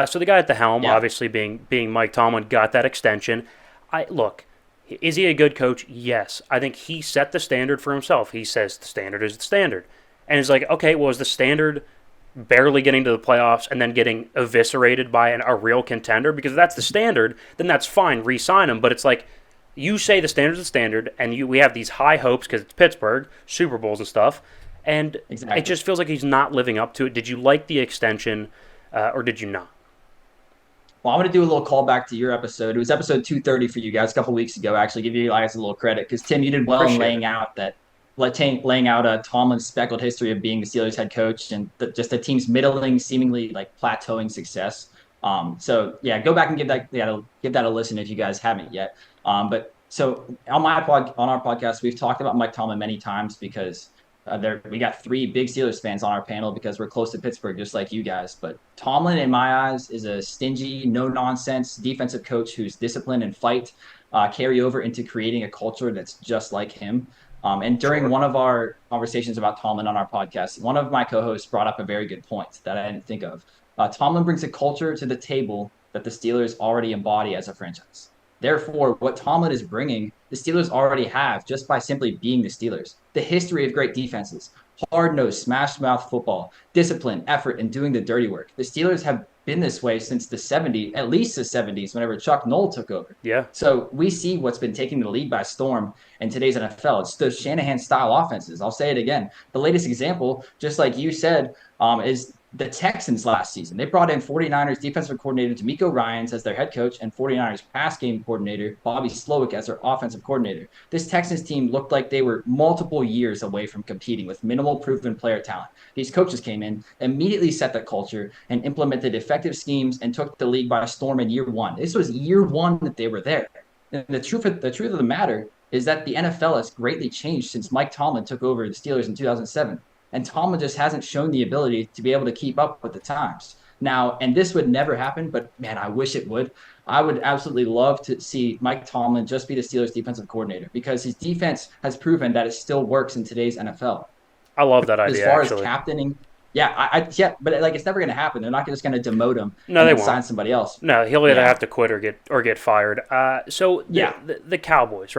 So the guy at the helm, Yeah. obviously being Mike Tomlin, got that extension. Look, is he a good coach? Yes. I think he set the standard for himself. He says the standard is the standard. And it's like, okay, well, is the standard barely getting to the playoffs and then getting eviscerated by a real contender? Because if that's the standard, then that's fine, re-sign him. But it's like, you say the standard's the standard, and we have these high hopes because it's Pittsburgh, Super Bowls and stuff, and Exactly. it just feels like he's not living up to it. Did you like the extension, or did you not? Well, I'm going to do a little callback to your episode. It was episode 230 for you guys a couple weeks ago. Actually, give you guys a little credit because Tim, you did well in Appreciate it. laying out Tomlin's speckled history of being the Steelers head coach and just the team's middling, seemingly like plateauing success. So yeah, go back and give that a listen if you guys haven't yet. But so on our podcast, we've talked about Mike Tomlin many times because we got three big Steelers fans on our panel because we're close to Pittsburgh, just like you guys. But Tomlin, in my eyes, is a stingy, no-nonsense defensive coach whose discipline and fight carry over into creating a culture that's just like him. And during Sure. one of our conversations about Tomlin on our podcast, one of my co-hosts brought up a very good point that I didn't think of. Tomlin brings a culture to the table that the Steelers already embody as a franchise. Therefore, what Tomlin is bringing, the Steelers already have just by simply being the Steelers. The history of great defenses, hard-nosed, smash-mouth football, discipline, effort, and doing the dirty work. The Steelers have been this way since the 70s, at least the 70s, whenever Chuck Noll took over. Yeah. So we see what's been taking the league by storm in today's NFL. It's those Shanahan-style offenses. I'll say it again. The latest example, just like you said, is the Texans last season. They brought in 49ers defensive coordinator D'Amico Ryans as their head coach and 49ers pass game coordinator Bobby Slowick as their offensive coordinator. This Texans team looked like they were multiple years away from competing with minimal proven player talent. These coaches came in, immediately set the culture, and implemented effective schemes and took the league by storm in year one. This was year one that they were there. And the truth of the matter is that the NFL has greatly changed since Mike Tomlin took over the Steelers in 2007. And Tomlin just hasn't shown the ability to be able to keep up with the times. Now, and this would never happen, but man, I wish it would. I would absolutely love to see Mike Tomlin just be the Steelers defensive coordinator because his defense has proven that it still works in today's NFL. I love that As idea, far as actually. captaining, yeah, but like it's never going to happen. They're not just going to demote him No, and they then sign won't. somebody else. No, he'll either Yeah, have to quit or get fired. So yeah, the Cowboys,